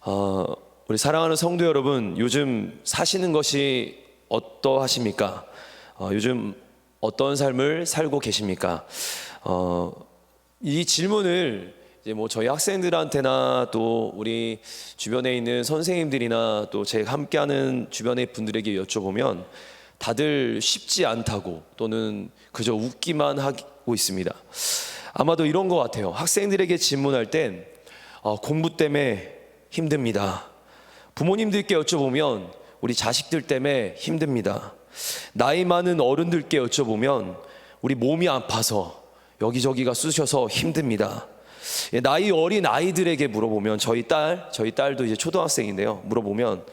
어, 우리 사랑하는 성도 여러분, 요즘 사시는 것이 어떠하십니까? 요즘 어떤 삶을 살고 계십니까? 이 질문을 이제 뭐 저희 학생들한테나 또 우리 주변에 있는 선생님들이나 또 제가 함께하는 주변의 분들에게 여쭤보면 다들 쉽지 않다고 또는 그저 웃기만 하고 있습니다. 아마도 이런 것 같아요. 학생들에게 질문할 땐 공부 때문에 힘듭니다. 부모님들께 여쭤보면 우리 자식들 때문에 힘듭니다. 나이 많은 어른들께 여쭤보면 우리 몸이 아파서 여기저기가 쑤셔서 힘듭니다. 나이 어린 아이들에게 물어보면 저희 딸도 이제 초등학생인데요. 물어보면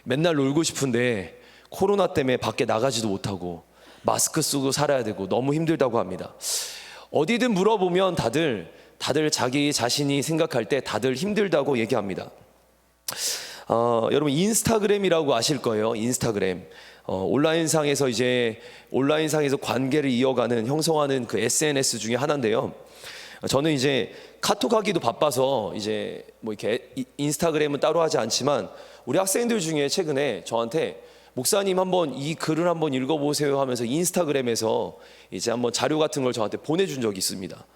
맨날 놀고 싶은데 코로나 때문에 밖에 나가지도 못하고 마스크 쓰고 살아야 되고 너무 힘들다고 합니다. 어디든 물어보면 다들 자기 자신이 생각할 때 다들 힘들다고 얘기합니다. 여러분 인스타그램이라고 아실 거예요. 인스타그램. 온라인상에서 관계를 이어가는 형성하는 그 SNS 중에 하나인데요. 저는 이제 카톡하기도 바빠서 이제 뭐 이렇게 인스타그램은 따로 하지 않지만 우리 학생들 중에 최근에 저한테 목사님 한번 이 글을 한번 읽어보세요 하면서 인스타그램에서 이제 한번 자료 같은 걸 저한테 보내준 적이 있습니다.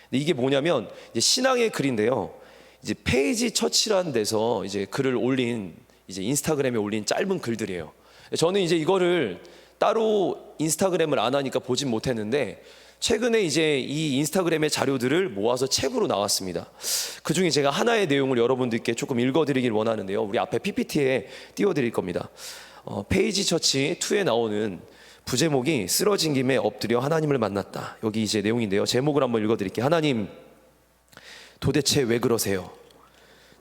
근데 이게 뭐냐면 이제 신앙의 글인데요. 이제 페이지 처치라는 데서 이제 글을 올린 이제 인스타그램에 올린 짧은 글들이에요. 저는 이제 이거를 따로 인스타그램을 안 하니까 보진 못했는데 최근에 이제 이 인스타그램의 자료들을 모아서 책으로 나왔습니다. 그 중에 제가 하나의 내용을 여러분들께 조금 읽어드리길 원하는데요. 우리 앞에 PPT에 띄워드릴 겁니다. 페이지 처치 2에 나오는 부제목이 쓰러진 김에 엎드려 하나님을 만났다. 여기 이제 내용인데요. 제목을 한번 읽어드릴게요. 하나님, 도대체 왜 그러세요?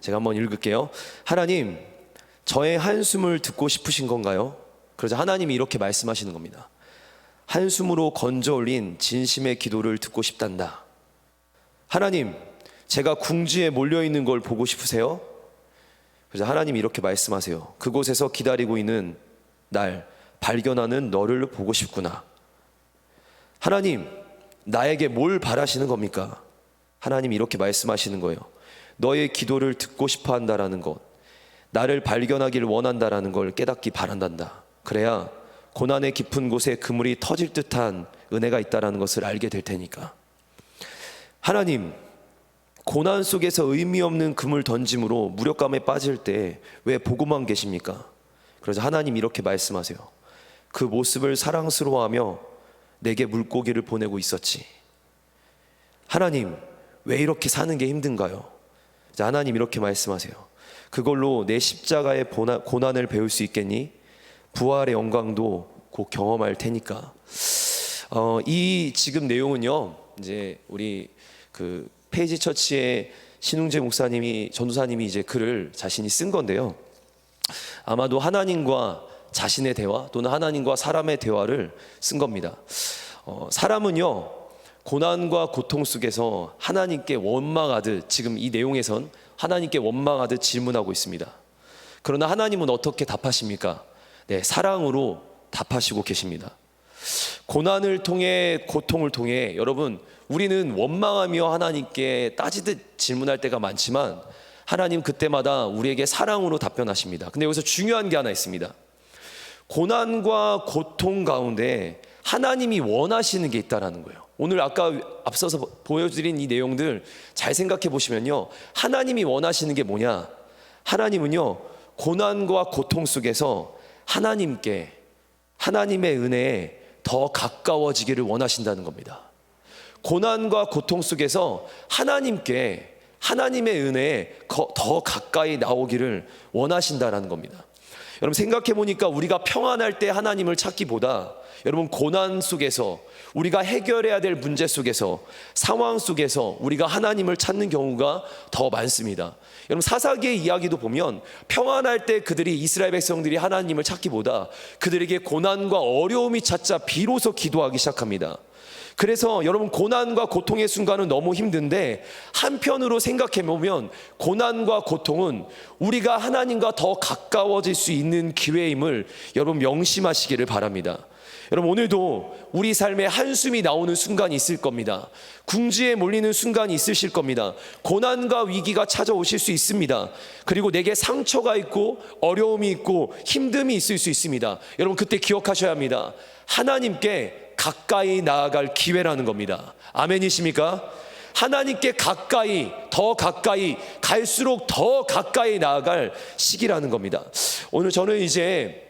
제가 한번 읽을게요. 하나님, 저의 한숨을 듣고 싶으신 건가요? 그러자 하나님이 이렇게 말씀하시는 겁니다. 한숨으로 건져 올린 진심의 기도를 듣고 싶단다. 하나님, 제가 궁지에 몰려있는 걸 보고 싶으세요? 그래서 하나님이 이렇게 말씀하세요. 그곳에서 기다리고 있는 날 발견하는 너를 보고 싶구나. 하나님, 나에게 뭘 바라시는 겁니까? 하나님이 이렇게 말씀하시는 거예요. 너의 기도를 듣고 싶어 한다라는 것, 나를 발견하길 원한다라는 걸 깨닫기 바란단다. 그래야 고난의 깊은 곳에 그물이 터질 듯한 은혜가 있다라는 것을 알게 될 테니까. 하나님, 고난 속에서 의미 없는 그물 던짐으로 무력감에 빠질 때 왜 보고만 계십니까? 그래서 하나님 이렇게 말씀하세요. 그 모습을 사랑스러워하며 내게 물고기를 보내고 있었지. 하나님, 왜 이렇게 사는 게 힘든가요? 하나님 이렇게 말씀하세요. 그걸로 내 십자가의 고난을 배울 수 있겠니? 부활의 영광도 곧 경험할 테니까. 이 지금 내용은요, 이제 우리 그 페이지 처치의 신웅재 목사님이 전도사님이 이제 글을 자신이 쓴 건데요. 아마도 하나님과 자신의 대화 또는 하나님과 사람의 대화를 쓴 겁니다. 사람은요, 고난과 고통 속에서 하나님께 원망하듯 지금 이 내용에선 하나님께 원망하듯 질문하고 있습니다. 그러나 하나님은 어떻게 답하십니까? 네, 사랑으로 답하시고 계십니다. 고난을 통해 고통을 통해 여러분 우리는 원망하며 하나님께 따지듯 질문할 때가 많지만 하나님 그때마다 우리에게 사랑으로 답변하십니다. 근데 여기서 중요한 게 하나 있습니다. 고난과 고통 가운데 하나님이 원하시는 게 있다라는 거예요. 오늘 아까 앞서서 보여드린 이 내용들 잘 생각해 보시면요, 하나님이 원하시는 게 뭐냐? 하나님은요, 고난과 고통 속에서 하나님께, 하나님의 은혜에 더 가까워지기를 원하신다는 겁니다. 고난과 고통 속에서 하나님께, 하나님의 은혜에 더 가까이 나오기를 원하신다는 겁니다. 여러분 생각해 보니까 우리가 평안할 때 하나님을 찾기보다 여러분 고난 속에서 우리가 해결해야 될 문제 속에서 상황 속에서 우리가 하나님을 찾는 경우가 더 많습니다. 여러분 사사기의 이야기도 보면 평안할 때 그들이 이스라엘 백성들이 하나님을 찾기보다 그들에게 고난과 어려움이 찾자 비로소 기도하기 시작합니다. 그래서 여러분 고난과 고통의 순간은 너무 힘든데 한편으로 생각해 보면 고난과 고통은 우리가 하나님과 더 가까워질 수 있는 기회임을 여러분 명심하시기를 바랍니다. 여러분, 오늘도 우리 삶에 한숨이 나오는 순간이 있을 겁니다. 궁지에 몰리는 순간이 있으실 겁니다. 고난과 위기가 찾아오실 수 있습니다. 그리고 내게 상처가 있고 어려움이 있고 힘듦이 있을 수 있습니다. 여러분, 그때 기억하셔야 합니다. 하나님께 가까이 나아갈 기회라는 겁니다. 아멘이십니까? 하나님께 가까이, 더 가까이, 갈수록 더 가까이 나아갈 시기라는 겁니다. 오늘 저는 이제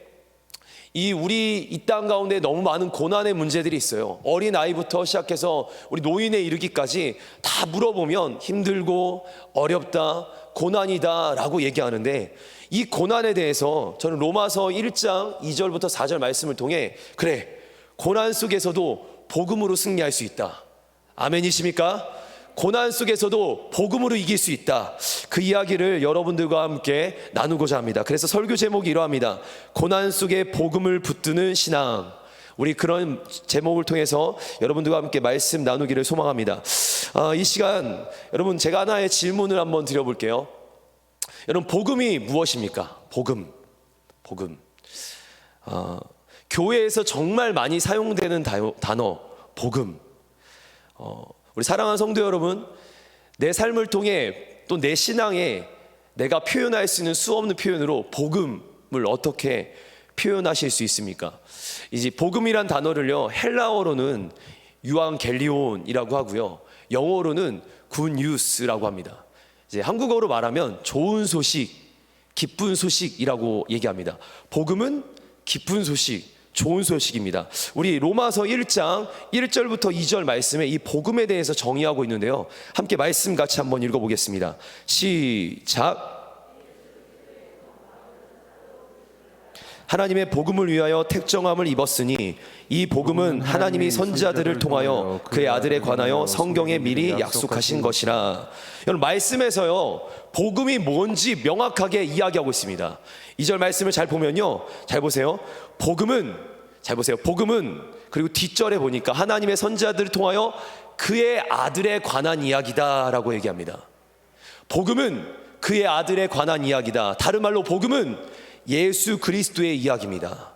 우리 이 땅 가운데 너무 많은 고난의 문제들이 있어요. 어린 아이부터 시작해서 우리 노인에 이르기까지 다 물어보면 힘들고 어렵다, 고난이다 라고 얘기하는데, 이 고난에 대해서 저는 로마서 1장 2절부터 4절 말씀을 통해, 그래, 고난 속에서도 복음으로 승리할 수 있다. 아멘이십니까? 고난 속에서도 복음으로 이길 수 있다. 그 이야기를 여러분들과 함께 나누고자 합니다. 그래서 설교 제목이 이러합니다. 고난 속에 복음을 붙드는 신앙. 우리 그런 제목을 통해서 여러분들과 함께 말씀 나누기를 소망합니다. 이 시간 여러분, 제가 하나의 질문을 한번 드려볼게요. 여러분, 복음이 무엇입니까? 복음. 교회에서 정말 많이 사용되는 단어 복음. 우리 사랑하는 성도 여러분, 내 삶을 통해 또 내 신앙에 내가 표현할 수 있는 수없는 표현으로 복음을 어떻게 표현하실 수 있습니까? 이제 복음이란 단어를요, 헬라어로는 유앙겔리온이라고 하고요, 영어로는 굿뉴스라고 합니다. 이제 한국어로 말하면 좋은 소식, 기쁜 소식이라고 얘기합니다. 복음은 기쁜 소식, 좋은 소식입니다. 우리 로마서 1장 1절부터 2절 말씀에 이 복음에 대해서 정의하고 있는데요, 함께 말씀 같이 한번 읽어보겠습니다. 시작. 하나님의 복음을 위하여 택정함을 입었으니 이 복음은 하나님이 선지자들을 통하여 그의 아들에 관하여 성경에 미리 약속하신 것이라. 여러분, 말씀에서요 복음이 뭔지 명확하게 이야기하고 있습니다. 2절 말씀을 잘 보면요, 잘 보세요. 복음은 그리고 뒷절에 보니까 하나님의 선지자들을 통하여 그의 아들에 관한 이야기다라고 얘기합니다. 복음은 그의 아들에 관한 이야기다. 다른 말로 복음은 예수 그리스도의 이야기입니다.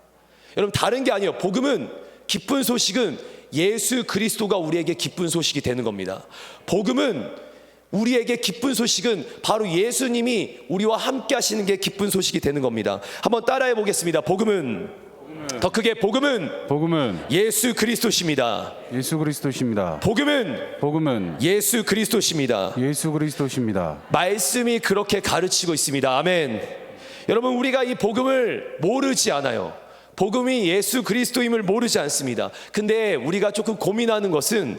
여러분, 다른 게 아니에요. 복음은, 기쁜 소식은 예수 그리스도가 우리에게 기쁜 소식이 되는 겁니다. 복음은, 우리에게 기쁜 소식은 바로 예수님이 우리와 함께 하시는 게 기쁜 소식이 되는 겁니다. 한번 따라해 보겠습니다. 복음은, 더 크게, 복음은 예수 그리스도십니다. 예수 그리스도십니다. 복음은 예수 그리스도십니다. 예수 그리스도십니다. 말씀이 그렇게 가르치고 있습니다. 아멘. 여러분, 우리가 이 복음을 모르지 않아요. 복음이 예수 그리스도임을 모르지 않습니다. 근데 우리가 조금 고민하는 것은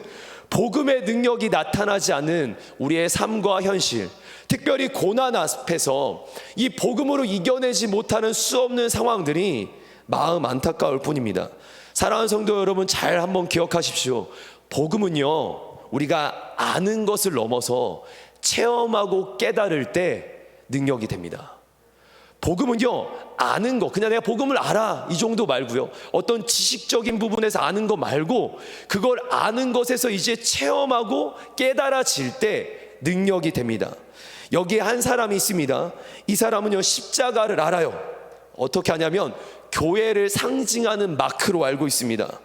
복음의 능력이 나타나지 않는 우리의 삶과 현실, 특별히 고난 앞에서 이 복음으로 이겨내지 못하는 수없는 상황들이 마음 안타까울 뿐입니다. 사랑하는 성도 여러분, 잘 한번 기억하십시오. 복음은요, 우리가 아는 것을 넘어서 체험하고 깨달을 때 능력이 됩니다. 복음은요, 아는 거, 그냥 내가 복음을 알아, 이 정도 말고요, 어떤 지식적인 부분에서 아는 거 말고 그걸 아는 것에서 이제 체험하고 깨달아질 때 능력이 됩니다. 여기에 한 사람이 있습니다. 이 사람은요, 십자가를 알아요. 어떻게 하냐면 교회를 상징하는 마크로 알고 있습니다.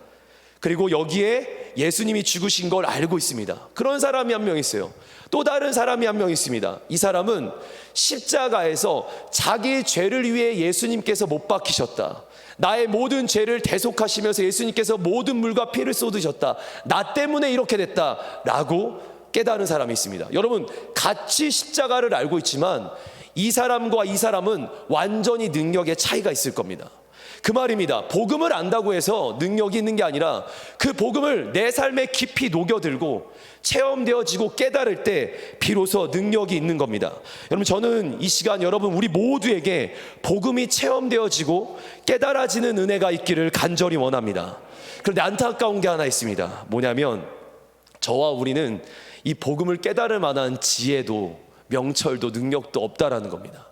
그리고 여기에 예수님이 죽으신 걸 알고 있습니다. 그런 사람이 한 명 있어요. 또 다른 사람이 한 명 있습니다. 이 사람은 십자가에서 자기 죄를 위해 예수님께서 못 박히셨다, 나의 모든 죄를 대속하시면서 예수님께서 모든 물과 피를 쏟으셨다, 나 때문에 이렇게 됐다 라고 깨달은 사람이 있습니다. 여러분, 같이 십자가를 알고 있지만 이 사람과 이 사람은 완전히 능력의 차이가 있을 겁니다. 그 말입니다. 복음을 안다고 해서 능력이 있는 게 아니라 그 복음을 내 삶에 깊이 녹여들고 체험되어지고 깨달을 때 비로소 능력이 있는 겁니다. 여러분, 저는 이 시간 여러분 우리 모두에게 복음이 체험되어지고 깨달아지는 은혜가 있기를 간절히 원합니다. 그런데 안타까운 게 하나 있습니다. 뭐냐면 저와 우리는 이 복음을 깨달을 만한 지혜도 명철도 능력도 없다라는 겁니다.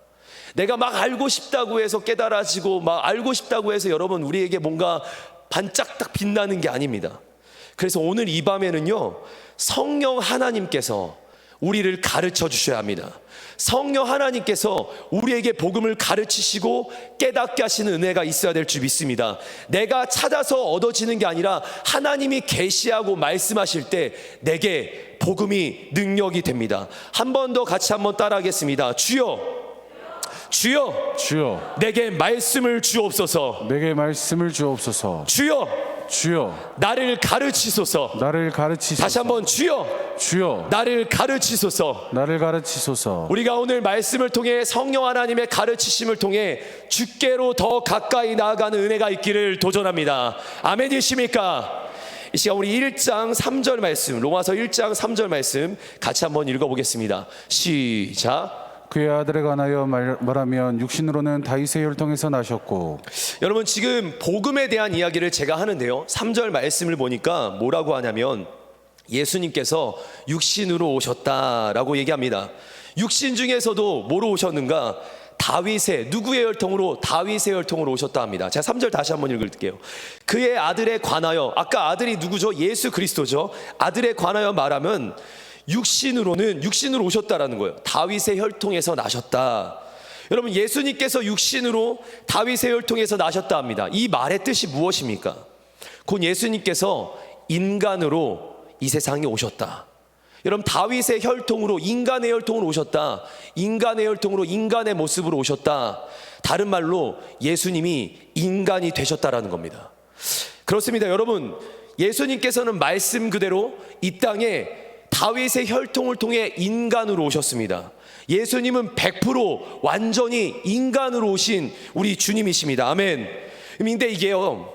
내가 막 알고 싶다고 해서 깨달아지고 막 알고 싶다고 해서 여러분 우리에게 뭔가 반짝딱 빛나는 게 아닙니다. 그래서 오늘 이 밤에는요, 성령 하나님께서 우리를 가르쳐 주셔야 합니다. 성령 하나님께서 우리에게 복음을 가르치시고 깨닫게 하시는 은혜가 있어야 될 줄 믿습니다. 내가 찾아서 얻어지는 게 아니라 하나님이 계시하고 말씀하실 때 내게 복음이 능력이 됩니다. 한 번 더 같이 한번 따라하겠습니다. 주여, 주여, 주여, 내게 말씀을 주옵소서. 내게 말씀을 주옵소서. 주여, 주여, 나를 가르치소서. 나를 가르치소서. 다시 한번 주여, 주여, 나를 가르치소서. 나를 가르치소서. 우리가 오늘 말씀을 통해 성령 하나님의 가르치심을 통해 주께로 더 가까이 나아가는 은혜가 있기를 도전합니다. 아멘이십니까? 이 시간 우리 1장 3절 말씀, 로마서 1장 3절 말씀 같이 한번 읽어보겠습니다. 시작. 그의 아들에 관하여 말하면 육신으로는 다윗의 혈통에서 나셨고. 여러분, 지금 복음에 대한 이야기를 제가 하는데요, 3절 말씀을 보니까 뭐라고 하냐면 예수님께서 육신으로 오셨다라고 얘기합니다. 육신 중에서도 뭐로 오셨는가? 다윗의, 누구의 혈통으로? 다윗의 혈통으로 오셨다 합니다. 제가 3절 다시 한번 읽을게요. 그의 아들에 관하여, 아까 아들이 누구죠? 예수 그리스도죠. 아들에 관하여 말하면 육신으로 오셨다라는 거예요. 다윗의 혈통에서 나셨다. 여러분, 예수님께서 육신으로 다윗의 혈통에서 나셨다 합니다. 이 말의 뜻이 무엇입니까? 곧 예수님께서 인간으로 이 세상에 오셨다. 여러분, 다윗의 혈통으로, 인간의 혈통으로 오셨다. 인간의 혈통으로, 인간의 모습으로 오셨다. 다른 말로 예수님이 인간이 되셨다라는 겁니다. 그렇습니다. 여러분, 예수님께서는 말씀 그대로 이 땅에 다윗의 혈통을 통해 인간으로 오셨습니다. 예수님은 100% 완전히 인간으로 오신 우리 주님이십니다. 아멘. 근데 이게요,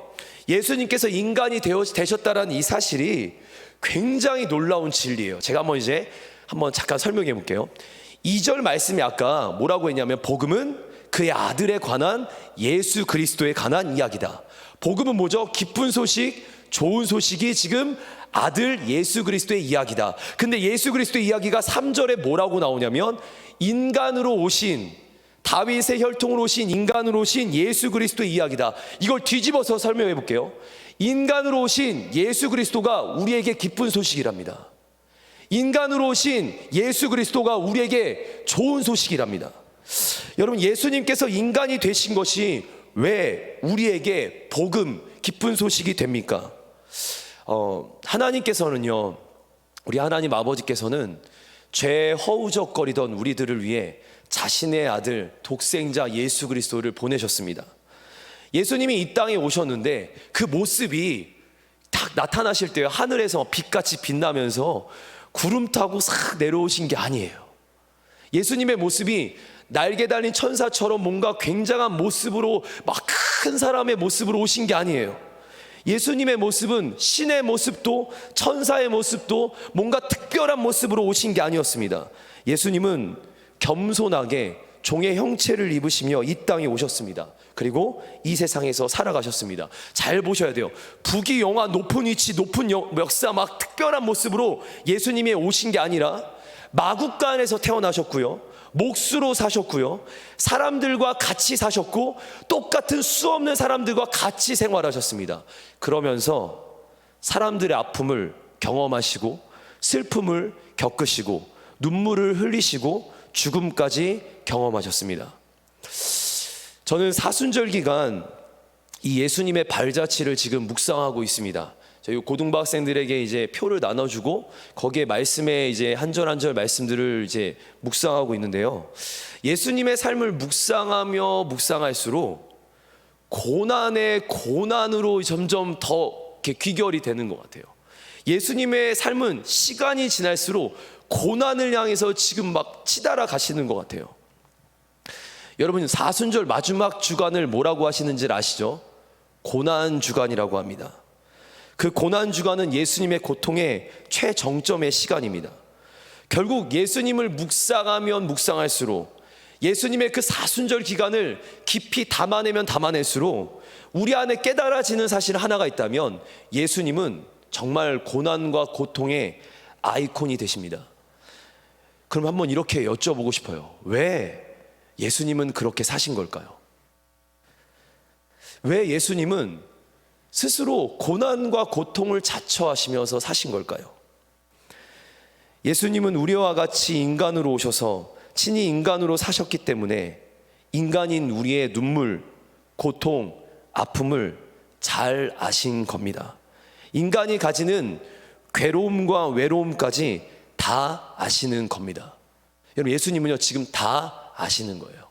예수님께서 인간이 되셨다라는 이 사실이 굉장히 놀라운 진리예요. 제가 한번 잠깐 설명해 볼게요. 2절 말씀이 아까 뭐라고 했냐면 복음은 그의 아들에 관한 예수 그리스도에 관한 이야기다. 복음은 뭐죠? 기쁜 소식, 좋은 소식이 지금 아들 예수 그리스도의 이야기다. 근데 예수 그리스도의 이야기가 3절에 뭐라고 나오냐면 인간으로 오신, 다윗의 혈통으로 오신, 인간으로 오신 예수 그리스도의 이야기다. 이걸 뒤집어서 설명해 볼게요. 인간으로 오신 예수 그리스도가 우리에게 기쁜 소식이랍니다. 인간으로 오신 예수 그리스도가 우리에게 좋은 소식이랍니다. 여러분, 예수님께서 인간이 되신 것이 왜 우리에게 복음, 기쁜 소식이 됩니까? 하나님께서는요, 우리 하나님 아버지께서는 죄에 허우적거리던 우리들을 위해 자신의 아들 독생자 예수 그리스도를 보내셨습니다. 예수님이 이 땅에 오셨는데 그 모습이 딱 나타나실 때 하늘에서 빛같이 빛나면서 구름 타고 싹 내려오신 게 아니에요. 예수님의 모습이 날개 달린 천사처럼 뭔가 굉장한 모습으로, 막 큰 사람의 모습으로 오신 게 아니에요. 예수님의 모습은 신의 모습도 천사의 모습도 뭔가 특별한 모습으로 오신 게 아니었습니다. 예수님은 겸손하게 종의 형체를 입으시며 이 땅에 오셨습니다. 그리고 이 세상에서 살아가셨습니다. 잘 보셔야 돼요. 부귀영화, 높은 위치, 높은 역사, 막 특별한 모습으로 예수님이 오신 게 아니라 마국간에서 태어나셨고요, 몫으로 사셨고요, 사람들과 같이 사셨고 똑같은 수 없는 사람들과 같이 생활하셨습니다. 그러면서 사람들의 아픔을 경험하시고 슬픔을 겪으시고 눈물을 흘리시고 죽음까지 경험하셨습니다. 저는 사순절 기간 이 예수님의 발자취를 지금 묵상하고 있습니다. 저희 고등부 학생들에게 이제 표를 나눠주고 거기에 말씀에 이제 한 절 한 절 말씀들을 이제 묵상하고 있는데요. 예수님의 삶을 묵상하며 묵상할수록 고난의 고난으로 점점 더 이렇게 귀결이 되는 것 같아요. 예수님의 삶은 시간이 지날수록 고난을 향해서 지금 막 치달아 가시는 것 같아요. 여러분, 사순절 마지막 주간을 뭐라고 하시는지 아시죠? 고난 주간이라고 합니다. 그 고난 주간은 예수님의 고통의 최정점의 시간입니다. 결국 예수님을 묵상하면 묵상할수록, 예수님의 그 사순절 기간을 깊이 담아내면 담아낼수록 우리 안에 깨달아지는 사실 하나가 있다면 예수님은 정말 고난과 고통의 아이콘이 되십니다. 그럼 한번 이렇게 여쭤보고 싶어요. 왜 예수님은 그렇게 사신 걸까요? 왜 예수님은 스스로 고난과 고통을 자처하시면서 사신 걸까요? 예수님은 우리와 같이 인간으로 오셔서 친히 인간으로 사셨기 때문에 인간인 우리의 눈물, 고통, 아픔을 잘 아신 겁니다. 인간이 가지는 괴로움과 외로움까지 다 아시는 겁니다. 여러분, 예수님은요 지금 다 아시는 거예요.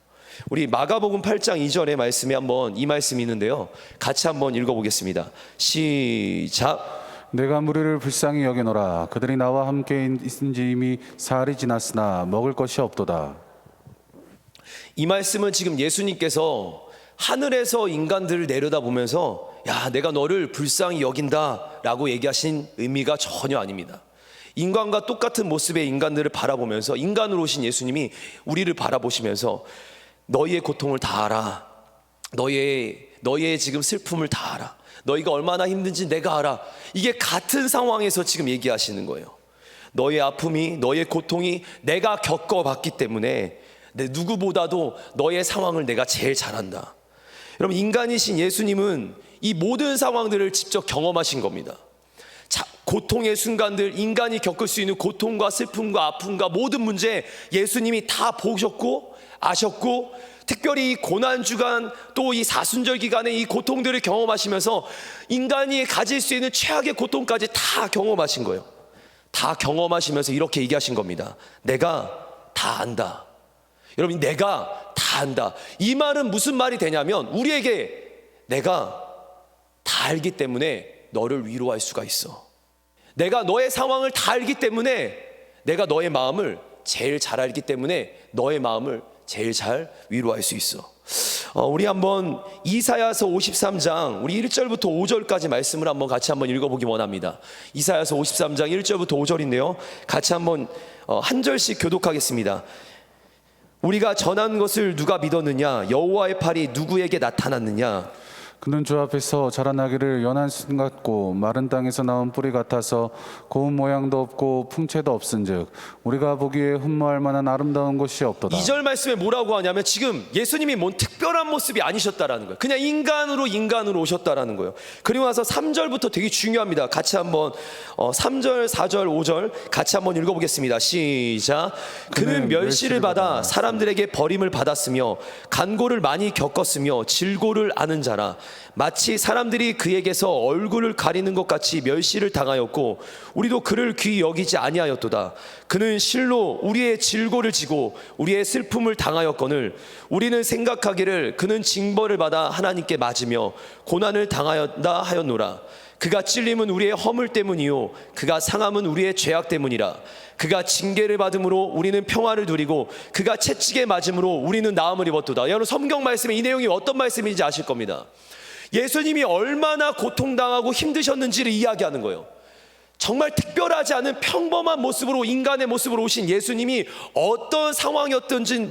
우리 마가복음 8장 2절의 말씀에 한번 이 말씀이 있는데요, 같이 한번 읽어보겠습니다. 시작. 내가 무리를 불쌍히 여기노라. 그들이 나와 함께 있은 지 이미 사흘이 지났으나 먹을 것이 없도다. 이 말씀은 지금 예수님께서 하늘에서 인간들을 내려다보면서 야, 내가 너를 불쌍히 여긴다 라고 얘기하신 의미가 전혀 아닙니다. 인간과 똑같은 모습의 인간들을 바라보면서, 인간으로 오신 예수님이 우리를 바라보시면서 너희의 고통을 다 알아, 너희의 지금 슬픔을 다 알아, 너희가 얼마나 힘든지 내가 알아. 이게 같은 상황에서 지금 얘기하시는 거예요. 너의 아픔이, 너의 고통이 내가 겪어봤기 때문에 내 누구보다도 너의 상황을 내가 제일 잘 안다. 여러분, 인간이신 예수님은 이 모든 상황들을 직접 경험하신 겁니다. 고통의 순간들, 인간이 겪을 수 있는 고통과 슬픔과 아픔과 모든 문제 예수님이 다 보셨고 아셨고, 특별히 이 고난주간 또 이 사순절 기간에 이 고통들을 경험하시면서 인간이 가질 수 있는 최악의 고통까지 다 경험하신 거예요. 다 경험하시면서 이렇게 얘기하신 겁니다. 내가 다 안다. 여러분, 내가 다 안다. 이 말은 무슨 말이 되냐면, 우리에게 내가 다 알기 때문에 너를 위로할 수가 있어. 내가 너의 상황을 다 알기 때문에 내가 너의 마음을 제일 잘 알기 때문에 너의 마음을 제일 잘 위로할 수 있어. 우리 한번 이사야서 53장 우리 1절부터 5절까지 말씀을 한번 같이 한번 읽어보기 원합니다. 이사야서 53장 1절부터 5절인데요, 같이 한번 한 절씩 교독하겠습니다. 우리가 전한 것을 누가 믿었느냐? 여호와의 팔이 누구에게 나타났느냐? 그는 주 앞에서 자라나기를 연한 순 같고 마른 땅에서 나온 뿌리 같아서 고운 모양도 없고 풍채도 없은즉 우리가 보기에 흠모할 만한 아름다운 곳이 없도다. 2절 말씀에 뭐라고 하냐면, 지금 예수님이 뭔 특별한 모습이 아니셨다라는 거예요. 그냥 인간으로 오셨다라는 거예요. 그리고 나서 3절부터 되게 중요합니다. 같이 한번 3절, 4절, 5절 같이 한번 읽어보겠습니다. 시작. 그는 멸시를 받아 사람들에게 버림을 받았으며 간고를 많이 겪었으며 질고를 아는 자라. 마치 사람들이 그에게서 얼굴을 가리는 것 같이 멸시를 당하였고 우리도 그를 귀히 여기지 아니하였도다. 그는 실로 우리의 질고를 지고 우리의 슬픔을 당하였거늘 우리는 생각하기를 그는 징벌을 받아 하나님께 맞으며 고난을 당하였다 하였노라. 그가 찔림은 우리의 허물 때문이요 그가 상함은 우리의 죄악 때문이라. 그가 징계를 받음으로 우리는 평화를 누리고 그가 채찍에 맞음으로 우리는 나음을 입었도다. 여러분, 성경 말씀에 이 내용이 어떤 말씀인지 아실 겁니다. 예수님이 얼마나 고통당하고 힘드셨는지를 이야기하는 거예요. 정말 특별하지 않은 평범한 모습으로, 인간의 모습으로 오신 예수님이 어떤 상황이었던지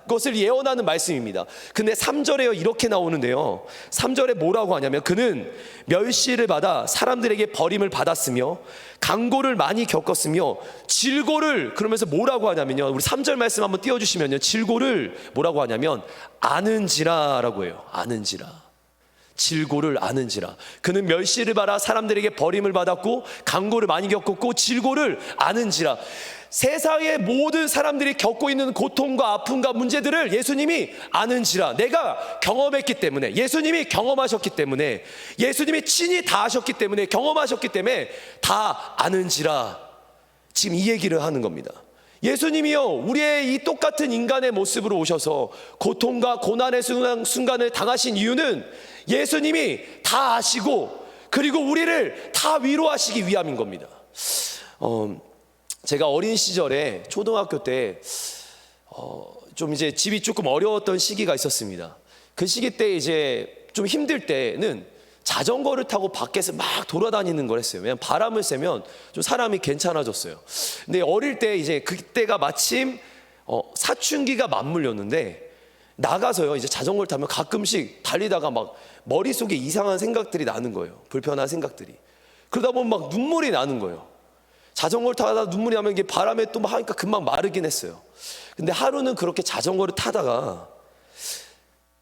것을 예언하는 말씀입니다. 근데 3절에 이렇게 나오는데요, 3절에 뭐라고 하냐면, 그는 멸시를 받아 사람들에게 버림을 받았으며 강고를 많이 겪었으며 질고를, 그러면서 뭐라고 하냐면요, 우리 3절 말씀 한번 띄워주시면요, 질고를 뭐라고 하냐면 아는지라라고 해요. 아는지라. 질고를 아는지라. 그는 멸시를 받아 사람들에게 버림을 받았고 강고를 많이 겪었고 질고를 아는지라. 세상의 모든 사람들이 겪고 있는 고통과 아픔과 문제들을 예수님이 아는지라. 내가 경험했기 때문에, 예수님이 경험하셨기 때문에, 예수님이 친히 다 하셨기 때문에, 경험하셨기 때문에 다 아는지라. 지금 이 얘기를 하는 겁니다. 예수님이요, 우리의 이 똑같은 인간의 모습으로 오셔서 고통과 고난의 순간을 당하신 이유는 예수님이 다 아시고 그리고 우리를 다 위로하시기 위함인 겁니다. 제가 어린 시절에 초등학교 때 좀 이제 집이 조금 어려웠던 시기가 있었습니다. 그 시기 때 이제 좀 힘들 때는 자전거를 타고 밖에서 막 돌아다니는 걸 했어요. 왜냐면 바람을 쐬면 좀 사람이 괜찮아졌어요. 근데 어릴 때 이제 그때가 마침 사춘기가 맞물렸는데, 나가서요 이제 자전거를 타면 가끔씩 달리다가 막 머릿속에 이상한 생각들이 나는 거예요. 불편한 생각들이. 그러다 보면 막 눈물이 나는 거예요. 자전거를 타다 눈물이 나면 이게 바람에 또 막 하니까 금방 마르긴 했어요. 근데 하루는 그렇게 자전거를 타다가,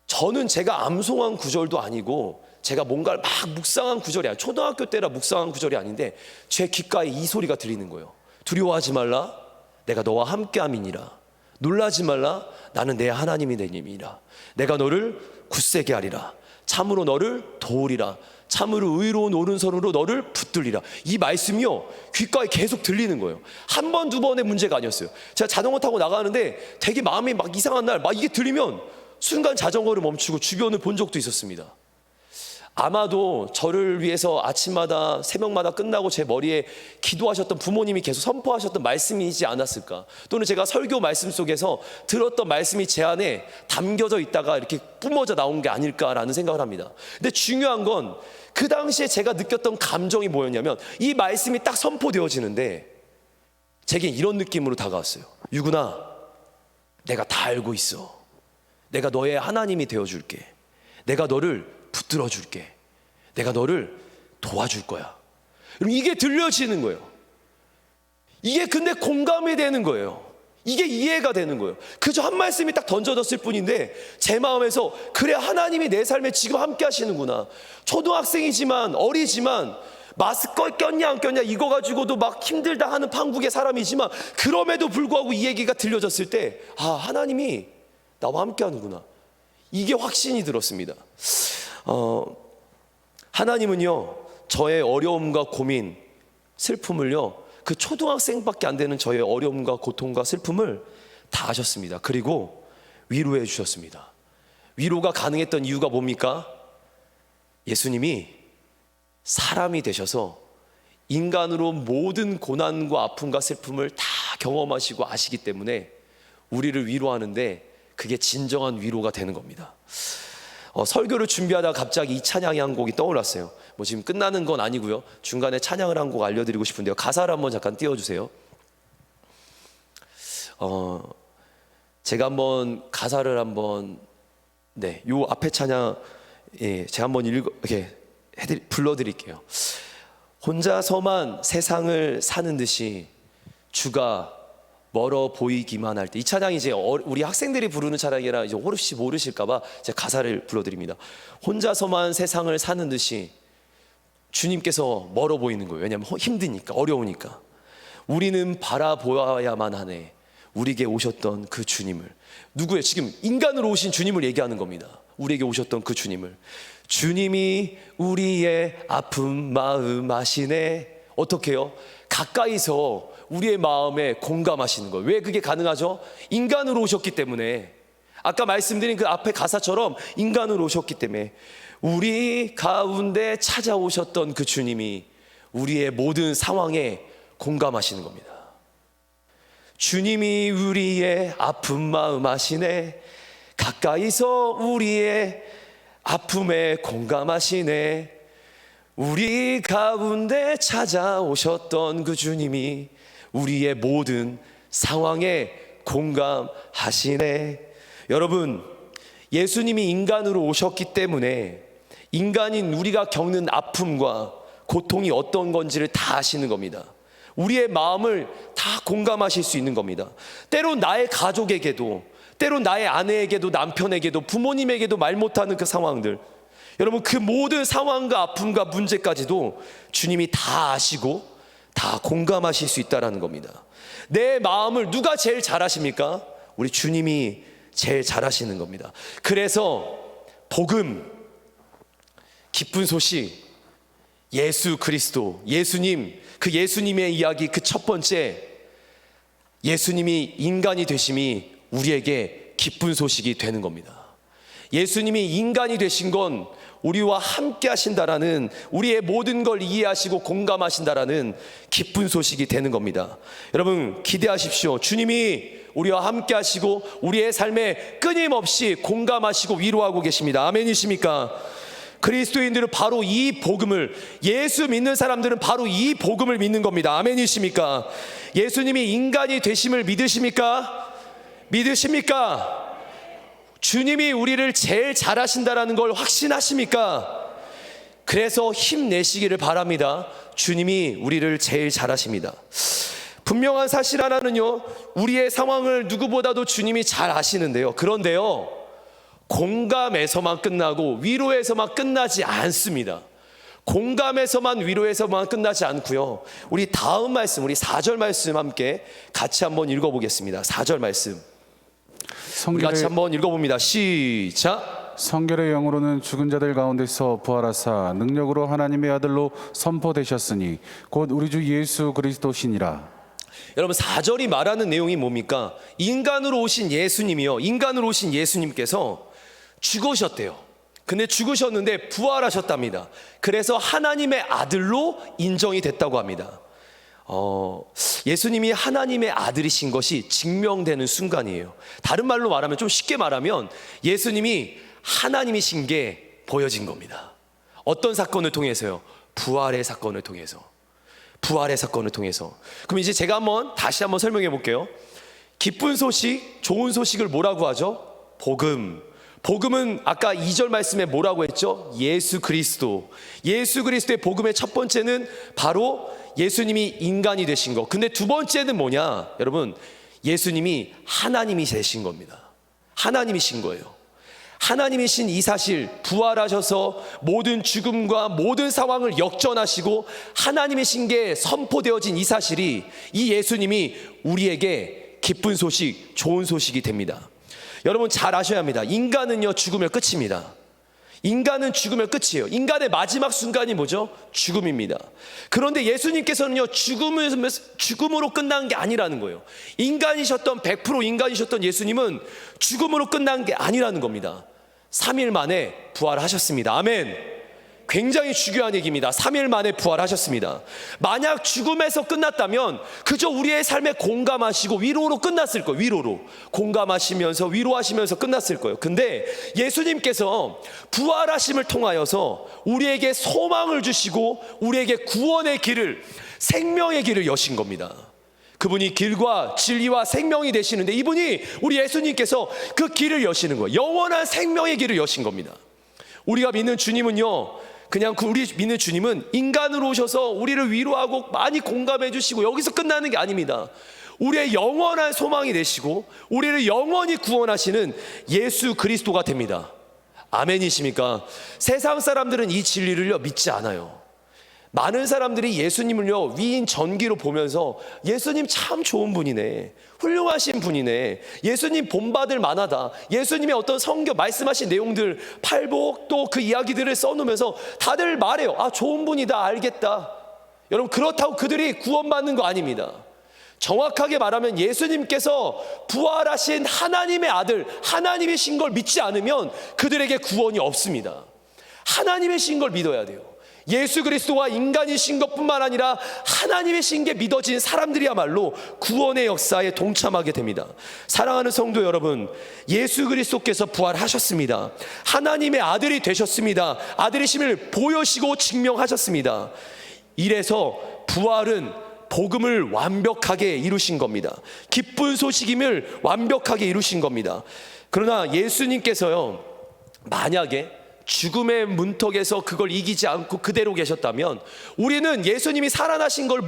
저는 제가 암송한 구절도 아니고 제가 뭔가를 막 묵상한 구절이 아니에요. 초등학교 때라 묵상한 구절이 아닌데 제 귓가에 이 소리가 들리는 거예요. 두려워하지 말라, 내가 너와 함께함이니라. 놀라지 말라, 나는 내 하나님이 되님이라. 내가 너를 굳세게 하리라. 참으로 너를 도우리라. 참으로 의로운 오른손으로 너를 붙들리라. 이 말씀이요, 귓가에 계속 들리는 거예요. 한 번, 두 번의 문제가 아니었어요. 제가 자전거 타고 나가는데 되게 마음이 막 이상한 날, 막 이게 들리면 순간 자전거를 멈추고 주변을 본 적도 있었습니다. 아마도 저를 위해서 아침마다 새벽마다 끝나고 제 머리에 기도하셨던 부모님이 계속 선포하셨던 말씀이지 않았을까. 또는 제가 설교 말씀 속에서 들었던 말씀이 제 안에 담겨져 있다가 이렇게 뿜어져 나온 게 아닐까라는 생각을 합니다. 근데 중요한 건 그 당시에 제가 느꼈던 감정이 뭐였냐면, 이 말씀이 딱 선포되어지는데 제게 이런 느낌으로 다가왔어요. 유구나, 내가 다 알고 있어. 내가 너의 하나님이 되어줄게. 내가 너를 붙들어 줄게. 내가 너를 도와줄 거야. 이게 들려지는 거예요. 이게 근데 공감이 되는 거예요. 이게 이해가 되는 거예요. 그저 한 말씀이 딱 던져졌을 뿐인데 제 마음에서, 그래, 하나님이 내 삶에 지금 함께 하시는구나. 초등학생이지만, 어리지만, 마스크 꼈냐 안 꼈냐 이거 가지고도 막 힘들다 하는 판국의 사람이지만, 그럼에도 불구하고 이 얘기가 들려졌을 때, 아, 하나님이 나와 함께 하는구나. 이게 확신이 들었습니다. 하나님은요, 저의 어려움과 고민, 슬픔을요, 그 초등학생밖에 안 되는 저의 어려움과 고통과 슬픔을 다 아셨습니다. 그리고 위로해 주셨습니다. 위로가 가능했던 이유가 뭡니까? 예수님이 사람이 되셔서 인간으로 모든 고난과 아픔과 슬픔을 다 경험하시고 아시기 때문에 우리를 위로하는데 그게 진정한 위로가 되는 겁니다. 설교를 준비하다가 갑자기 이 찬양의 한 곡이 떠올랐어요. 뭐 지금 끝나는 건 아니고요, 중간에 찬양을 한 곡 알려드리고 싶은데요, 가사를 한번 잠깐 띄워주세요. 제가 한번 가사를 한번, 네, 요 앞에 찬양, 예, 제가 한번 이렇게 불러드릴게요. 혼자서만 세상을 사는 듯이 주가 멀어 보이기만 할 때. 이 찬양이 이제 우리 학생들이 부르는 찬양이라 이제 혹시 모르실까봐 제가 가사를 불러드립니다. 혼자서만 세상을 사는 듯이 주님께서 멀어 보이는 거예요. 왜냐하면 힘드니까, 어려우니까. 우리는 바라보아야만 하네, 우리에게 오셨던 그 주님을. 누구예요? 지금 인간으로 오신 주님을 얘기하는 겁니다. 우리에게 오셨던 그 주님을. 주님이 우리의 아픈 마음 아시네. 어떻게 해요? 가까이서 우리의 마음에 공감하시는 거예요. 왜 그게 가능하죠? 인간으로 오셨기 때문에. 아까 말씀드린 그 앞에 가사처럼 인간으로 오셨기 때문에. 우리 가운데 찾아오셨던 그 주님이 우리의 모든 상황에 공감하시는 겁니다. 주님이 우리의 아픈 마음 아시네. 가까이서 우리의 아픔에 공감하시네. 우리 가운데 찾아오셨던 그 주님이 우리의 모든 상황에 공감하시네. 여러분, 예수님이 인간으로 오셨기 때문에 인간인 우리가 겪는 아픔과 고통이 어떤 건지를 다 아시는 겁니다. 우리의 마음을 다 공감하실 수 있는 겁니다. 때론 나의 가족에게도, 때론 나의 아내에게도, 남편에게도, 부모님에게도 말 못하는 그 상황들, 여러분, 그 모든 상황과 아픔과 문제까지도 주님이 다 아시고 다 공감하실 수 있다는 겁니다. 내 마음을 누가 제일 잘 아십니까? 우리 주님이 제일 잘 아시는 겁니다. 그래서 복음, 기쁜 소식, 예수 그리스도, 예수님, 그 예수님의 이야기, 그 첫 번째, 예수님이 인간이 되심이 우리에게 기쁜 소식이 되는 겁니다. 예수님이 인간이 되신 건 우리와 함께 하신다라는, 우리의 모든 걸 이해하시고 공감하신다라는 기쁜 소식이 되는 겁니다. 여러분, 기대하십시오. 주님이 우리와 함께 하시고 우리의 삶에 끊임없이 공감하시고 위로하고 계십니다. 아멘이십니까? 그리스도인들은 바로 이 복음을, 예수 믿는 사람들은 바로 이 복음을 믿는 겁니다. 아멘이십니까? 예수님이 인간이 되심을 믿으십니까? 믿으십니까? 주님이 우리를 제일 잘하신다라는 걸 확신하십니까? 그래서 힘내시기를 바랍니다. 주님이 우리를 제일 잘하십니다. 분명한 사실 하나는요, 우리의 상황을 누구보다도 주님이 잘 아시는데요, 그런데요, 공감에서만 끝나고 위로에서만 끝나지 않습니다. 공감에서만 위로해서만 끝나지 않고요. 우리 다음 말씀, 우리 4절 말씀 함께 같이 한번 읽어보겠습니다. 4절 말씀 우리 같이 한번 읽어봅니다. 시작. 성결의 영으로는 죽은 자들 가운데서 부활하사 능력으로 하나님의 아들로 선포되셨으니 곧 우리 주 예수 그리스도시니라. 여러분 4절이 말하는 내용이 뭡니까? 인간으로 오신 예수님이요, 인간으로 오신 예수님께서 죽으셨대요. 근데 죽으셨는데 부활하셨답니다. 그래서 하나님의 아들로 인정이 됐다고 합니다. 예수님이 하나님의 아들이신 것이 증명되는 순간이에요. 다른 말로 말하면, 좀 쉽게 말하면 예수님이 하나님이신 게 보여진 겁니다. 어떤 사건을 통해서요? 부활의 사건을 통해서. 부활의 사건을 통해서. 그럼 이제 제가 다시 한번 설명해 볼게요. 기쁜 소식, 좋은 소식을 뭐라고 하죠? 복음. 복음은 아까 2절 말씀에 뭐라고 했죠? 예수 그리스도. 예수 그리스도의 복음의 첫 번째는 바로 예수님이 인간이 되신 것. 근데 두 번째는 뭐냐? 여러분, 예수님이 하나님이 되신 겁니다. 하나님이신 거예요. 하나님이신 이 사실, 부활하셔서 모든 죽음과 모든 상황을 역전하시고 하나님이신 게 선포되어진 이 사실이, 이 예수님이 우리에게 기쁜 소식, 좋은 소식이 됩니다. 여러분 잘 아셔야 합니다. 인간은요, 죽으면 끝입니다. 인간은 죽으면 끝이에요. 인간의 마지막 순간이 뭐죠? 죽음입니다. 그런데 예수님께서는요, 죽음으로 끝난 게 아니라는 거예요. 100% 인간이셨던 예수님은 죽음으로 끝난 게 아니라는 겁니다. 3일 만에 부활하셨습니다. 아멘. 굉장히 중요한 얘기입니다. 3일 만에 부활하셨습니다. 만약 죽음에서 끝났다면 그저 우리의 삶에 공감하시고 위로로 끝났을 거예요. 위로로 공감하시면서 위로하시면서 끝났을 거예요. 근데 예수님께서 부활하심을 통하여서 우리에게 소망을 주시고 우리에게 구원의 길을, 생명의 길을 여신 겁니다. 그분이 길과 진리와 생명이 되시는데, 이분이, 우리 예수님께서 그 길을 여시는 거예요. 영원한 생명의 길을 여신 겁니다. 우리가 믿는 주님은요, 우리 믿는 주님은 인간으로 오셔서 우리를 위로하고 많이 공감해 주시고 여기서 끝나는 게 아닙니다. 우리의 영원한 소망이 되시고 우리를 영원히 구원하시는 예수 그리스도가 됩니다. 아멘이십니까? 세상 사람들은 이 진리를요, 믿지 않아요. 많은 사람들이 예수님을요, 위인 전기로 보면서 예수님 참 좋은 분이네, 훌륭하신 분이네, 예수님 본받을 만하다, 예수님의 어떤 성경 말씀하신 내용들, 팔복 또 그 이야기들을 써놓으면서 다들 말해요. 아, 좋은 분이다, 알겠다. 여러분, 그렇다고 그들이 구원받는 거 아닙니다. 정확하게 말하면 예수님께서 부활하신 하나님의 아들, 하나님이신 걸 믿지 않으면 그들에게 구원이 없습니다. 하나님이신 걸 믿어야 돼요. 예수 그리스도가 인간이신 것뿐만 아니라 하나님이신 게 믿어진 사람들이야말로 구원의 역사에 동참하게 됩니다. 사랑하는 성도 여러분, 예수 그리스도께서 부활하셨습니다. 하나님의 아들이 되셨습니다. 아들이심을 보여시고 증명하셨습니다. 이래서 부활은 복음을 완벽하게 이루신 겁니다. 기쁜 소식임을 완벽하게 이루신 겁니다. 그러나 예수님께서요, 만약에 죽음의 문턱에서 그걸 이기지 않고 그대로 계셨다면, 우리는 예수님이 살아나신 걸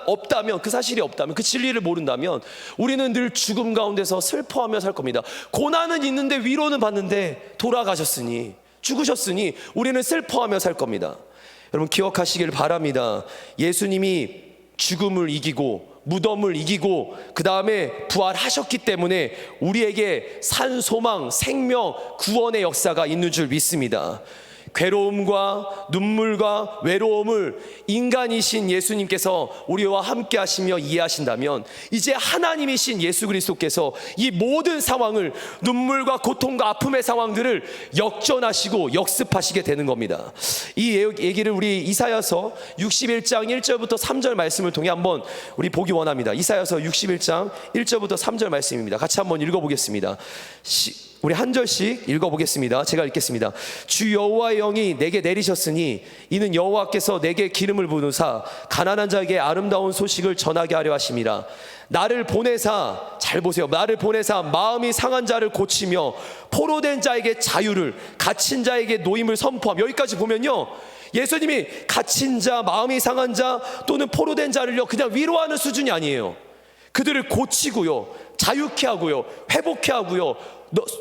없다면, 그 사실이 없다면, 그 진리를 모른다면 우리는 늘 죽음 가운데서 슬퍼하며 살 겁니다. 고난은 있는데, 위로는 받는데 돌아가셨으니, 죽으셨으니 우리는 슬퍼하며 살 겁니다. 여러분 기억하시길 바랍니다. 예수님이 죽음을 이기고 무덤을 이기고 그 다음에 부활하셨기 때문에 우리에게 산, 소망, 생명, 구원의 역사가 있는 줄 믿습니다. 괴로움과 눈물과 외로움을 인간이신 예수님께서 우리와 함께 하시며 이해하신다면, 이제 하나님이신 예수 그리스도께서 이 모든 상황을, 눈물과 고통과 아픔의 상황들을 역전하시고 역습하시게 되는 겁니다. 이 얘기를 우리 이사야서 61장 1절부터 3절 말씀을 통해 한번 우리 보기 원합니다. 이사야서 61장 1절부터 3절 말씀입니다. 같이 한번 읽어보겠습니다. 우리 한 절씩 읽어보겠습니다. 제가 읽겠습니다. 주 여호와의 영이 내게 내리셨으니 이는 여호와께서 내게 기름을 부으사 가난한 자에게 아름다운 소식을 전하게 하려 하심이라. 나를 보내사, 잘 보세요, 나를 보내사 마음이 상한 자를 고치며 포로된 자에게 자유를, 갇힌 자에게 노임을 선포함. 여기까지 보면요, 예수님이 갇힌 자, 마음이 상한 자 또는 포로된 자를요 그냥 위로하는 수준이 아니에요. 그들을 고치고요, 자유케 하고요, 회복케 하고요,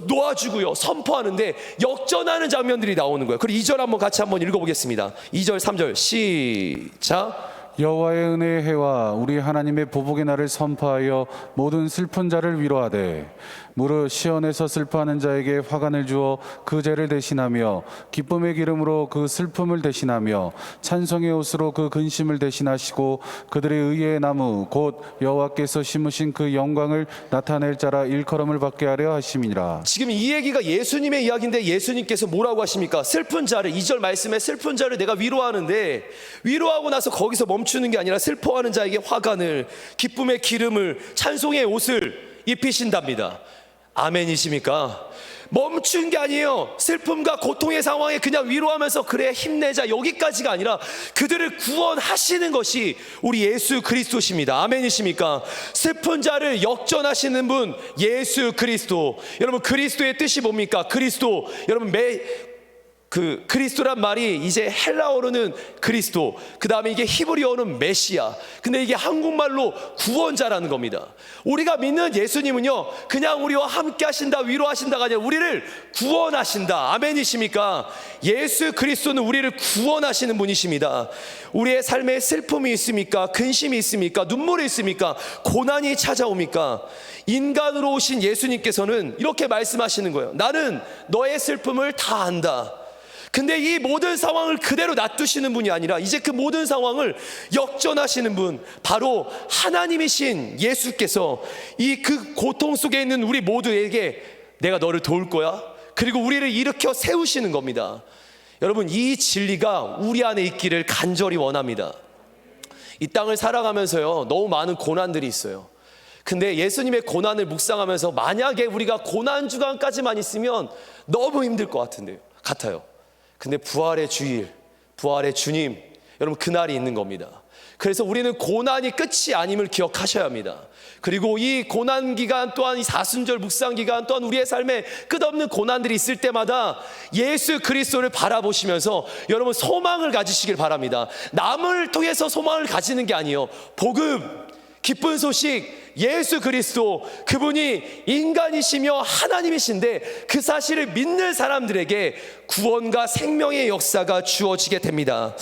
놓아주고요, 선포하는데 역전하는 장면들이 나오는 거예요. 그리고 2절 한번 같이 한번 읽어보겠습니다. 2절 3절 시작. 여호와의 은혜의 해와 우리 하나님의 보복의 날을 선포하여 모든 슬픈 자를 위로하되 무릇 시온에서 슬퍼하는 자에게 화관을 주어 그 죄를 대신하며 기쁨의 기름으로 그 슬픔을 대신하며 찬송의 옷으로 그 근심을 대신하시고 그들의 의의 나무 곧 여호와께서 심으신 그 영광을 나타낼 자라 일컬음을 받게 하려 하심이니라. 지금 이 얘기가 예수님의 이야기인데 예수님께서 뭐라고 하십니까? 슬픈 자를, 2절 말씀에 슬픈 자를 내가 위로하는데, 위로하고 나서 거기서 멈추는 게 아니라 슬퍼하는 자에게 화관을, 기쁨의 기름을, 찬송의 옷을 입히신답니다. 아멘이십니까? 멈춘 게 아니에요. 슬픔과 고통의 상황에 그냥 위로하면서 그래 힘내자, 여기까지가 아니라 그들을 구원하시는 것이 우리 예수 그리스도십니다. 아멘이십니까? 슬픈 자를 역전하시는 분 예수 그리스도. 여러분, 그리스도의 뜻이 뭡니까? 그리스도. 여러분, 그리스도란 말이 이제 헬라어로는 그리스도, 그 다음에 이게 히브리어는 메시아, 근데 이게 한국말로 구원자라는 겁니다. 우리가 믿는 예수님은요, 그냥 우리와 함께 하신다, 위로하신다가 아니라 우리를 구원하신다. 아멘이십니까? 예수 그리스도는 우리를 구원하시는 분이십니다. 우리의 삶에 슬픔이 있습니까? 근심이 있습니까? 눈물이 있습니까? 고난이 찾아옵니까? 인간으로 오신 예수님께서는 이렇게 말씀하시는 거예요. 나는 너의 슬픔을 다 안다. 근데 이 모든 상황을 그대로 놔두시는 분이 아니라 이제 그 모든 상황을 역전하시는 분, 바로 하나님이신 예수께서 이 그 고통 속에 있는 우리 모두에게 내가 너를 도울 거야, 그리고 우리를 일으켜 세우시는 겁니다. 여러분, 이 진리가 우리 안에 있기를 간절히 원합니다. 이 땅을 살아가면서요, 너무 많은 고난들이 있어요. 근데 예수님의 고난을 묵상하면서 만약에 우리가 고난 주간까지만 있으면 너무 힘들 것 같아요. 근데 부활의 주일, 부활의 주님, 여러분, 그날이 있는 겁니다. 그래서 우리는 고난이 끝이 아님을 기억하셔야 합니다. 그리고 이 고난 기간 또한, 이 사순절 묵상 기간 또한 우리의 삶에 끝없는 고난들이 있을 때마다 예수 그리스도를 바라보시면서 여러분 소망을 가지시길 바랍니다. 남을 통해서 소망을 가지는 게 아니에요. 복음, 기쁜 소식, 예수 그리스도, 그분이 인간이시며 하나님이신데 그 사실을 믿는 사람들에게 구원과 생명의 역사가 주어지게 됩니다.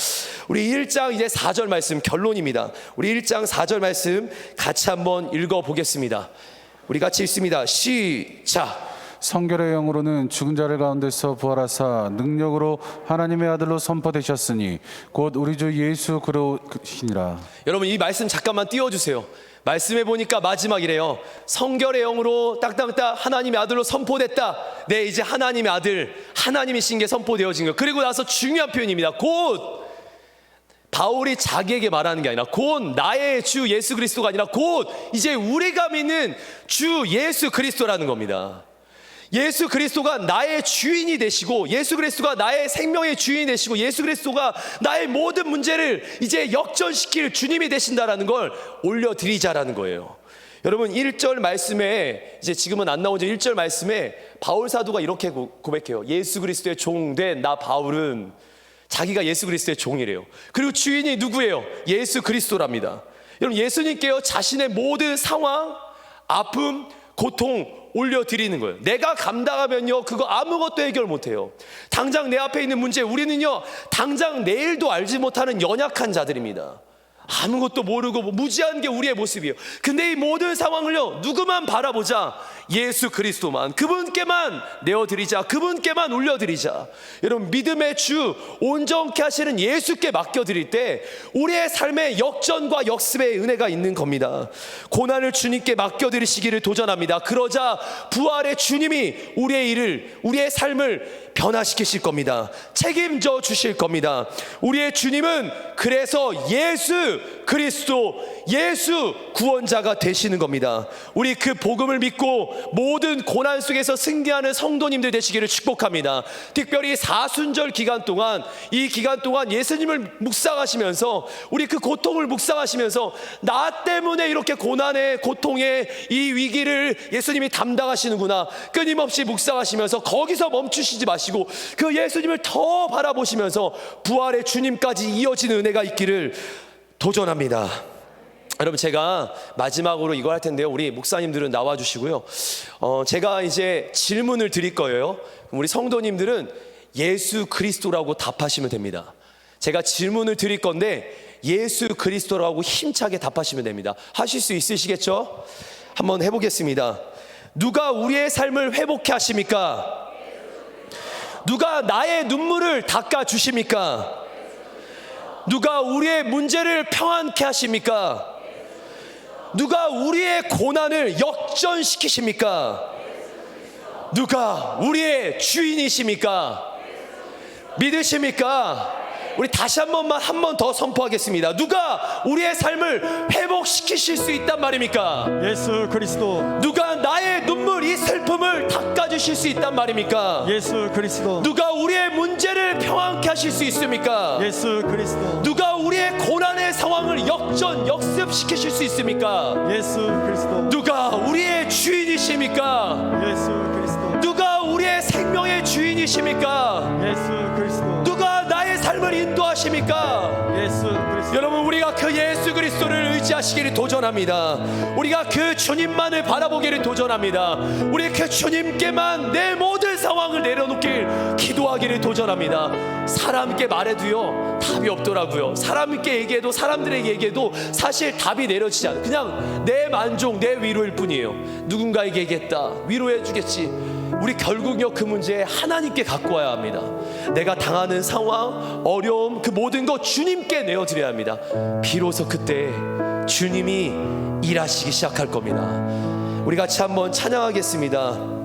우리 1장 이제 4절 말씀 결론입니다. 우리 1장 4절 말씀 같이 한번 읽어보겠습니다. 우리 같이 읽습니다. 시작. 성결의 영으로는 죽은 자를 가운데서 부활하사 능력으로 하나님의 아들로 선포되셨으니 곧 우리 주 예수 그리시니라. 여러분, 이 말씀 잠깐만 띄워주세요. 말씀해 보니까 마지막이래요. 성결의 영으로 딱딱딱 하나님의 아들로 선포됐다. 네, 이제 하나님의 아들, 하나님이신 게 선포되어진 거예요. 그리고 나서 중요한 표현입니다. 곧, 바울이 자기에게 말하는 게 아니라 곧 나의 주 예수 그리스도가 아니라 곧 이제 우리가 믿는 주 예수 그리스도라는 겁니다. 예수 그리스도가 나의 주인이 되시고, 예수 그리스도가 나의 생명의 주인이 되시고, 예수 그리스도가 나의 모든 문제를 이제 역전시킬 주님이 되신다라는 걸 올려드리자라는 거예요. 여러분, 1절 말씀에, 이제 지금은 안 나오죠. 1절 말씀에 바울 사도가 이렇게 고백해요. 예수 그리스도의 종된 나 바울은, 자기가 예수 그리스도의 종이래요. 그리고 주인이 누구예요? 예수 그리스도랍니다. 여러분, 예수님께요 자신의 모든 상황, 아픔, 고통 올려드리는 거예요. 내가 감당하면요 그거 아무것도 해결 못해요. 당장 내 앞에 있는 문제, 우리는요 당장 내일도 알지 못하는 연약한 자들입니다. 아무것도 모르고 무지한 게 우리의 모습이에요. 근데 이 모든 상황을요 누구만 바라보자? 예수 그리스도만, 그분께만 내어드리자, 그분께만 올려드리자. 여러분, 믿음의 주 온전케 하시는 예수께 맡겨드릴 때 우리의 삶에 역전과 역습의 은혜가 있는 겁니다. 고난을 주님께 맡겨드리시기를 도전합니다. 그러자 부활의 주님이 우리의 일을, 우리의 삶을 변화시키실 겁니다. 책임져 주실 겁니다. 우리의 주님은 그래서 예수 그리스도, 예수 구원자가 되시는 겁니다. 우리 그 복음을 믿고 모든 고난 속에서 승리하는 성도님들 되시기를 축복합니다. 특별히 사순절 기간 동안, 이 기간 동안 예수님을 묵상하시면서, 우리 그 고통을 묵상하시면서 나 때문에 이렇게 고난의 고통의 이 위기를 예수님이 담당하시는구나 끊임없이 묵상하시면서 거기서 멈추시지 마시고 그 예수님을 더 바라보시면서 부활의 주님까지 이어지는 은혜가 있기를 도전합니다. 여러분, 제가 마지막으로 이거 할 텐데요. 우리 목사님들은 나와 주시고요. 제가 이제 질문을 드릴 거예요. 우리 성도님들은 예수 그리스도라고 답하시면 됩니다. 제가 질문을 드릴 건데 예수 그리스도라고 힘차게 답하시면 됩니다. 하실 수 있으시겠죠? 한번 해보겠습니다. 누가 우리의 삶을 회복해 하십니까? 누가 나의 눈물을 닦아 주십니까? 누가 우리의 문제를 평안케 하십니까? 누가 우리의 고난을 역전시키십니까? 누가 우리의 주인이십니까? 믿으십니까? 우리 다시 한 번 더 선포하겠습니다. 누가 우리의 삶을 회복시키실 수 있단 말입니까? 예수 그리스도. 누가 나의 눈물, 이 슬픔을 닦아주실 수 있단 말입니까? 예수 그리스도. 누가 우리의 문제를 평안케 하실 수 있습니까? 예수 그리스도. 누가 우리의 고난의 상황을 역습시키실 수 있습니까? 예수 그리스도. 누가 우리의 주인이십니까? 예수 그리스도. 누가 우리의 생명의 주인이십니까? 예수 그리스도. 누가 나의 삶을 인도하십니까? 예수 그리스도. 여러분, 우리가 그 예수 그리스도를 의지하시기를 도전합니다. 우리가 그 주님만을 바라보기를 도전합니다. 우리 그 주님께만 내 모든 상황을 내려놓길 기도하기를 도전합니다. 사람께 말해도요 답이 없더라고요. 사람께 얘기해도, 사람들에게 얘기해도 사실 답이 내려지지 않아요. 그냥 내 만족, 내 위로일 뿐이에요. 누군가에게 얘기했다, 위로해 주겠지. 우리 결국요 그 문제 하나님께 갖고 와야 합니다. 내가 당하는 상황, 어려움, 그 모든 것 주님께 내어드려야 합니다. 비로소 그때 주님이 일하시기 시작할 겁니다. 우리 같이 한번 찬양하겠습니다.